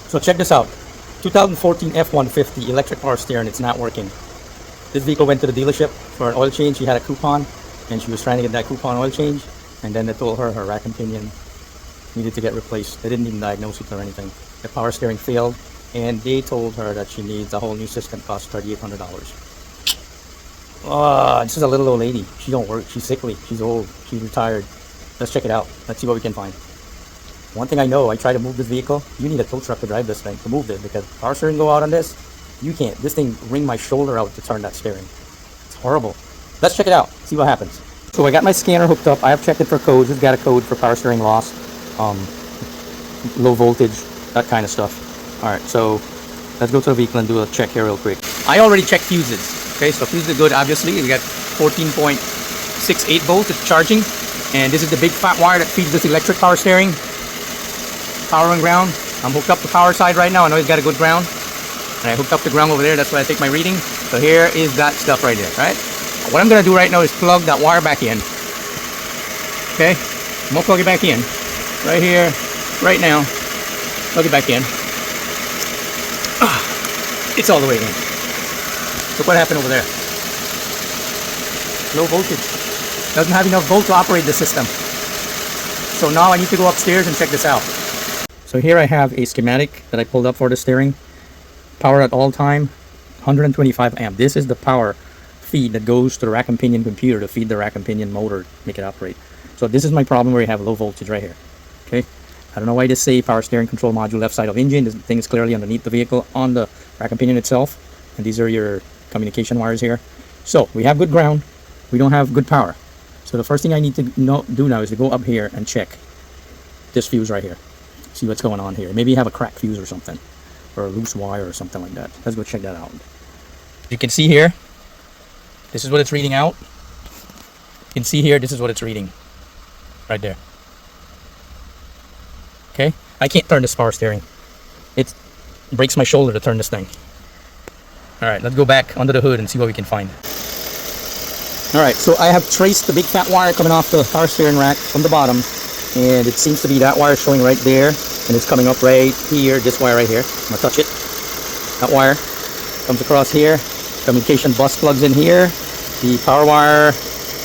So check this out. 2014 F-150 electric power steering. It's not working. This vehicle went to the dealership for an oil change. She had a coupon, and she was trying to get that coupon oil change. And then they told her rack and pinion needed to get replaced. They didn't even diagnose it or anything. The power steering failed, and they told her that she needs a whole new system. Cost $3,800. This is a little old lady. She don't work. She's sickly. She's old. She's retired. Let's check it out. Let's see what we can find. One thing I know, I try to move this vehicle. You need a tow truck to drive this thing, to move it, because power steering go out on this. You can't. This thing wring my shoulder out to turn that steering. It's horrible. Let's check it out. See what happens. So I got my scanner hooked up. I have checked it for codes. It's got a code for power steering loss, low voltage, that kind of stuff. All right, so let's go to the vehicle and do a check here real quick. I already checked fuses. Okay, so fuses are good, obviously. We got 14.68 volts. It's charging. And this is the big fat wire that feeds this electric power steering. Power and ground. I'm hooked up the power side right now. I know it's got a good ground. And I hooked up the ground over there. That's why I take my reading. So here is that stuff right there, right? What I'm going to do right now is plug that wire back in. Okay? I'm going to plug it back in. Right here. Right now. Plug it back in. It's all the way in. Look what happened over there. Low voltage. Doesn't have enough volt to operate the system. So now I need to go upstairs and check this out. So here I have a schematic that I pulled up for the steering. Power at all time, 125 amp. This is the power feed that goes to the rack and pinion computer to feed the rack and pinion motor, make it operate. So this is my problem where you have low voltage right here. Okay, I don't know why they say power steering control module left side of engine. This thing is clearly underneath the vehicle on the rack and pinion itself. And these are your communication wires here. So we have good ground. We don't have good power. So the first thing I need to do now is to go up here and check this fuse right here. See what's going on here. Maybe you have a cracked fuse or something, or a loose wire or something like that. Let's go check that out. You can see here, this is what it's reading out. You can see here, this is what it's reading. Right there. Okay? I can't turn this power steering. It breaks my shoulder to turn this thing. Alright, let's go back under the hood and see what we can find. Alright, so I have traced the big fat wire coming off the power steering rack from the bottom. And it seems to be that wire showing right there. And it's coming up right here, this wire right here. I'm going to touch it. That wire comes across here. Communication bus plugs in here. The power wire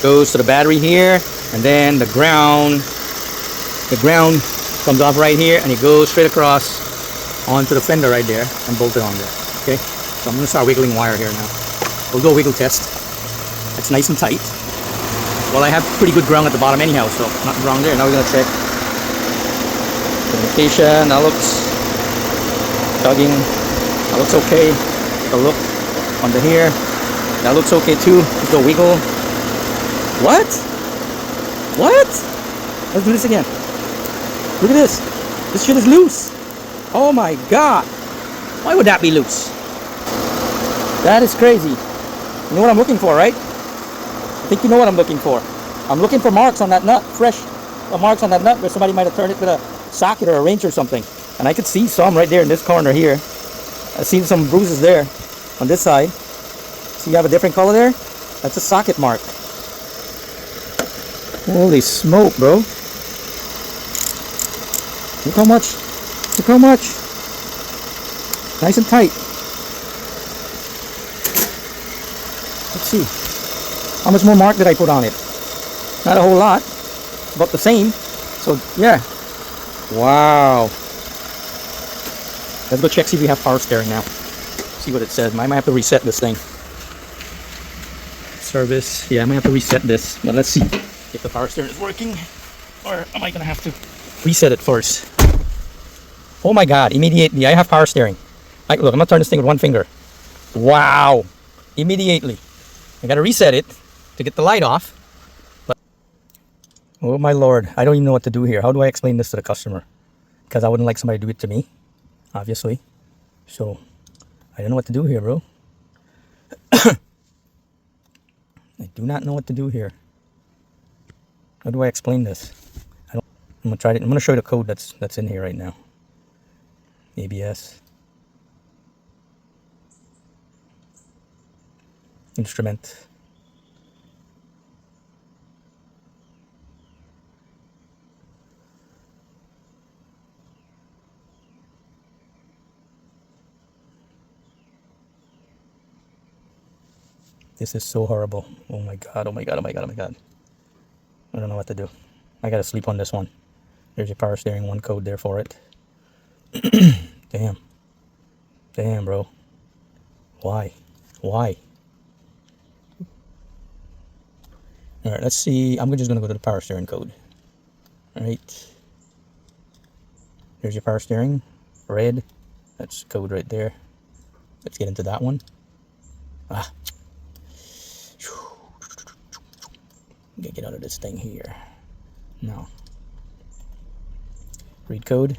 goes to the battery here. And then the ground comes off right here. And it goes straight across onto the fender right there and bolted on there. Okay, so I'm going to start wiggling wire here now. We'll do a wiggle test. It's nice and tight. Well, I have pretty good ground at the bottom anyhow, so nothing wrong there. Now we're going to check communication. That looks tugging. That looks okay. Take a look under here. That looks okay too. Let's go wiggle. What? What? Let's do this again. Look at this. This shit is loose. Oh my god. Why would that be loose? That is crazy. You know what I'm looking for, right? I think you know what I'm looking for. I'm looking for marks on that nut, fresh marks on that nut where somebody might have turned it with a socket or a wrench or something. And I could see some right there in this corner here. I've seen some bruises there on this side. See, you have a different color there? That's a socket mark. Holy smoke, bro. Look how much. Look how much. Nice and tight. Let's see. How much more mark did I put on it? Not a whole lot. It's about the same. So, yeah. Wow. Let's go check, see if we have power steering now. See what it says. I might have to reset this thing. Service. Yeah, I might have to reset this. But let's see if the power steering is working. Or am I going to have to reset it first? Oh my god. Immediately. I have power steering. Look, I'm going to turn this thing with one finger. Wow. Immediately. I got to reset it to get the light off. But oh my lord, I don't even know what to do here. How do I explain this to the customer? Because I wouldn't like somebody to do it to me, obviously. So I don't know what to do here, bro. I do not know what to do here. How do I explain this? I'm gonna try it. I'm gonna show you the code that's in here right now. ABS. Instrument. This is so horrible. Oh my god, oh my god, oh my god, oh my god. I don't know what to do. I gotta sleep on this one. There's your power steering, one code there for it. Damn. Damn, bro. Why? Why? Alright, let's see. I'm just gonna go to the power steering code. Alright. Here's your power steering. Red. That's code right there. Let's get into that one. Ah. Get out of this thing here. No. Read code.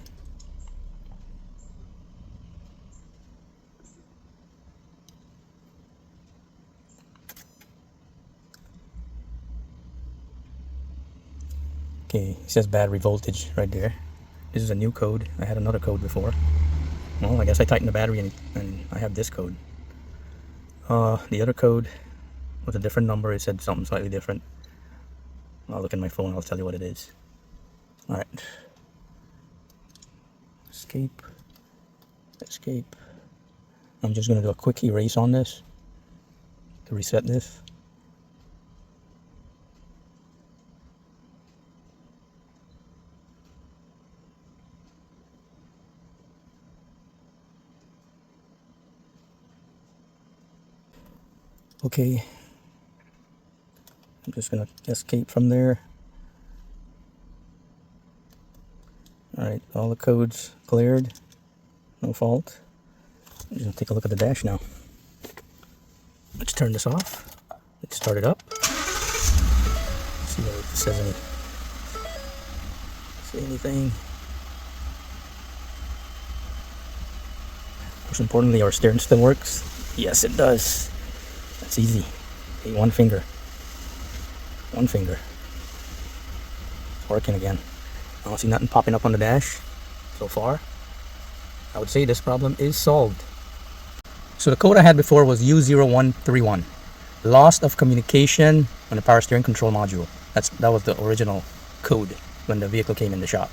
Okay, it says battery voltage right there. This is a new code. I had another code before. Well, I guess I tightened the battery and I have this code. The other code was a different number. It said something slightly different. I'll look at my phone. I'll tell you what it is. Alright. Escape. Escape. I'm just going to do a quick erase on this to reset this. Okay. I'm just going to escape from there. Alright, all the codes cleared. No fault. I'm just going to take a look at the dash now. Let's turn this off. Let's start it up. See if it says anything. Most importantly, our steering still works. Yes, it does. That's easy. Okay, one finger. One finger. It's working again. I don't see nothing popping up on the dash so far. I would say this problem is solved. So the code I had before was U0131. Loss of communication on the power steering control module. That was the original code when the vehicle came in the shop.